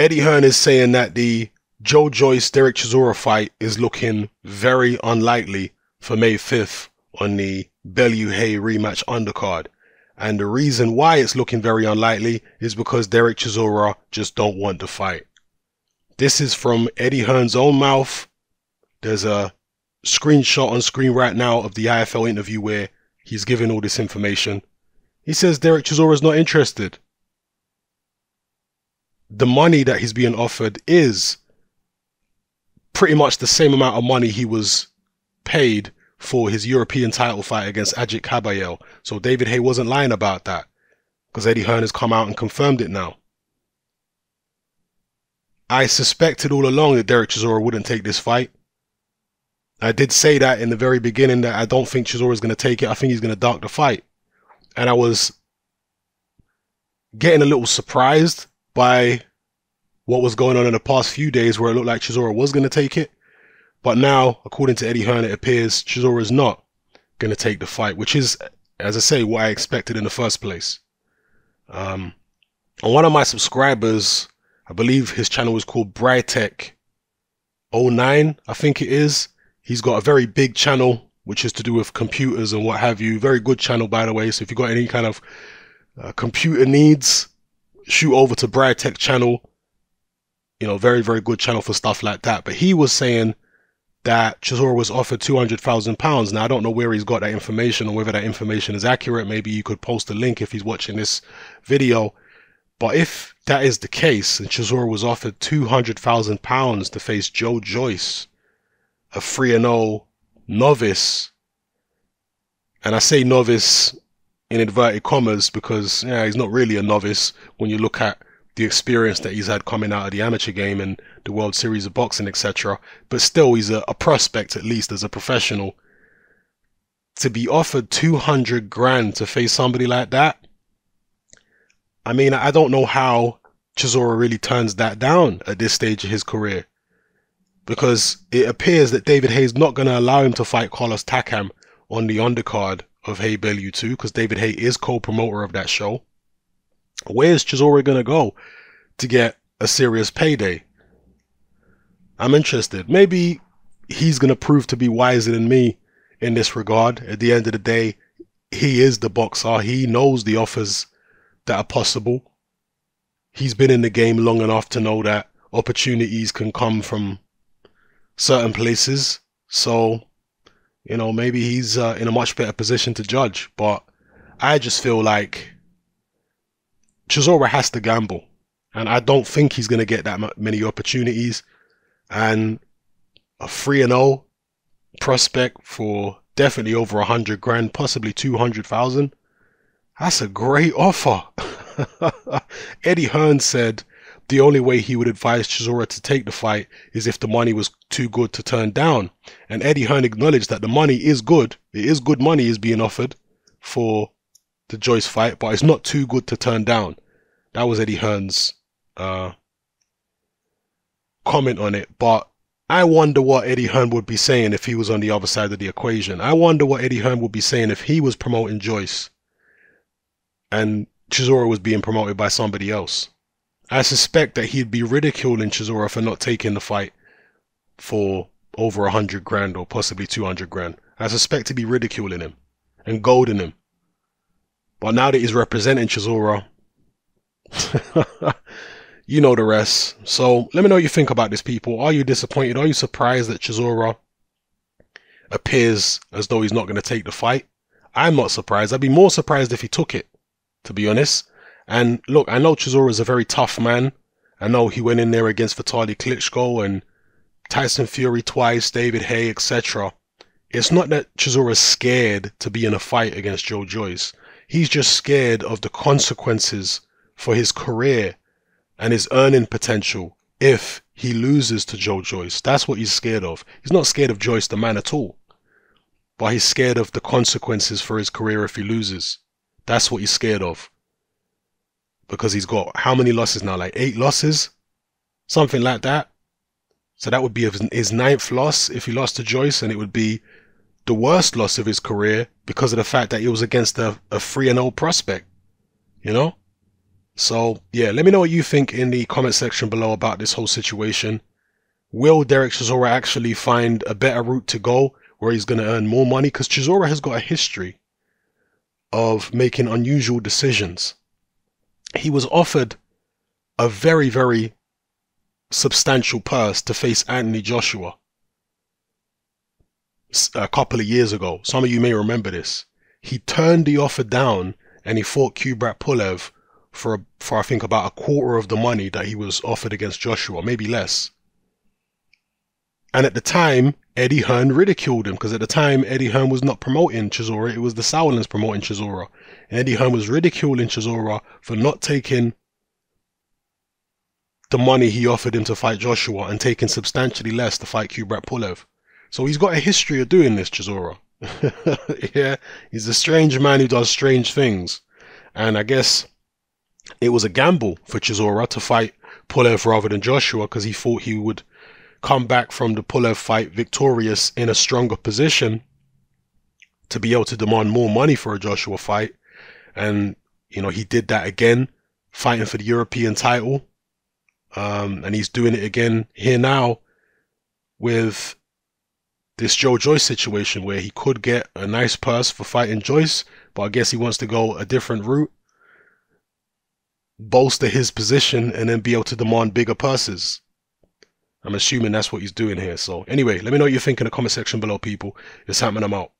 Eddie Hearn is saying that the Joe Joyce Dereck Chisora fight is looking very unlikely for May 5th on the Bellew Hay rematch undercard. And the reason why it's looking very unlikely is because Dereck Chisora just don't want to fight. This is from Eddie Hearn's own mouth. There's a screenshot on screen right now of the IFL interview where he's giving all this information. He says Dereck Chisora is not interested. The money that he's being offered is pretty much the same amount of money he was paid for his European title fight against Ajit Kabayel. So David Haye wasn't lying about that, because Eddie Hearn has come out and confirmed it now. I suspected all along that Dereck Chisora wouldn't take this fight. I did say that in the very beginning, that I don't think Chisora is going to take it. I think he's going to duck the fight. And I was getting a little surprised by what was going on in the past few days, where it looked like Chisora was going to take it. But now, according to Eddie Hearn, it appears Chisora is not going to take the fight, which is, as I say, what I expected in the first place. And one of my subscribers, I believe his channel is called Brytech09, I think it is. He's got a very big channel, which is to do with computers and what have you. Very good channel, by the way. So if you've got any kind of computer needs, shoot over to Brytech channel. You know, very, very good channel for stuff like that. But he was saying that Chisora was offered £200,000. Now, I don't know where he's got that information or whether that information is accurate. Maybe you could post a link if he's watching this video. But if that is the case, and Chisora was offered £200,000 to face Joe Joyce, a 3-0 novice, and I say novice in inverted commas because he's not really a novice when you look at the experience that he's had coming out of the amateur game and the World Series of Boxing, etc. But still, he's a prospect, at least as a professional. To be offered 200 grand to face somebody like that, I mean, I don't know how Chisora really turns that down at this stage of his career, because it appears that David Haye's not going to allow him to fight Carlos Takam on the undercard of Haye Bellew 2, because David Haye is co-promoter of that show. Where's Chisora going to go to get a serious payday? I'm interested. Maybe he's going to prove to be wiser than me in this regard. At the end of the day, he is the boxer. He knows the offers that are possible. He's been in the game long enough to know that opportunities can come from certain places. So, you know, maybe he's in a much better position to judge. But I just feel like Chisora has to gamble, and I don't think he's going to get that many opportunities. And a 3-0 prospect for definitely over 100 grand, possibly 200,000. That's a great offer. Eddie Hearn said the only way he would advise Chisora to take the fight is if the money was too good to turn down. And Eddie Hearn acknowledged that the money is good. It is good money is being offered for the Joyce fight, but it's not too good to turn down. That was Eddie Hearn's comment on it. But I wonder what Eddie Hearn would be saying if he was on the other side of the equation. I wonder what Eddie Hearn would be saying if he was promoting Joyce and Chisora was being promoted by somebody else. I suspect that he'd be ridiculing Chisora for not taking the fight for over 100 grand or possibly 200 grand. I suspect he'd be ridiculing him and goading him. But now that he's representing Chisora, you know the rest. So let me know what you think about this, people. Are you disappointed? Are you surprised that Chisora appears as though he's not going to take the fight? I'm not surprised. I'd be more surprised if he took it, to be honest. And look, I know Chisora is a very tough man. I know he went in there against Vitaly Klitschko and Tyson Fury twice, David Haye, etc. It's not that Chisora is scared to be in a fight against Joe Joyce. He's just scared of the consequences for his career and his earning potential if he loses to Joe Joyce. That's what he's scared of. He's not scared of Joyce the man at all, but he's scared of the consequences for his career if he loses. That's what he's scared of, because he's got how many losses now? Like 8 losses, something like that. So that would be his 9th loss if he lost to Joyce, and it would be the worst loss of his career because of the fact that he was against a 3-0 prospect, you know? So yeah, let me know what you think in the comment section below about this whole situation. Will Dereck Chisora actually find a better route to go where he's going to earn more money? Because Chisora has got a history of making unusual decisions. He was offered a very, very substantial purse to face Anthony Joshua a couple of years ago. Some of you may remember this. He turned the offer down and he fought Kubrat Pulev for I think about a quarter of the money that he was offered against Joshua, maybe less. And at the time, Eddie Hearn ridiculed him, because at the time Eddie Hearn was not promoting Chisora, it was the Sauerlands promoting Chisora. And Eddie Hearn was ridiculing Chisora for not taking the money he offered him to fight Joshua and taking substantially less to fight Kubrat Pulev. So he's got a history of doing this, Chisora. Yeah, he's a strange man who does strange things. And I guess it was a gamble for Chisora to fight Pulev rather than Joshua, because he thought he would come back from the Pulev fight victorious in a stronger position to be able to demand more money for a Joshua fight. And, you know, he did that again, fighting for the European title. And he's doing it again here now with this Joyce situation where he could get a nice purse for fighting Joyce, but I guess he wants to go a different route, bolster his position, and then be able to demand bigger purses. I'm assuming that's what he's doing here. So anyway, let me know what you think in the comment section below, people. It's happening. I'm out.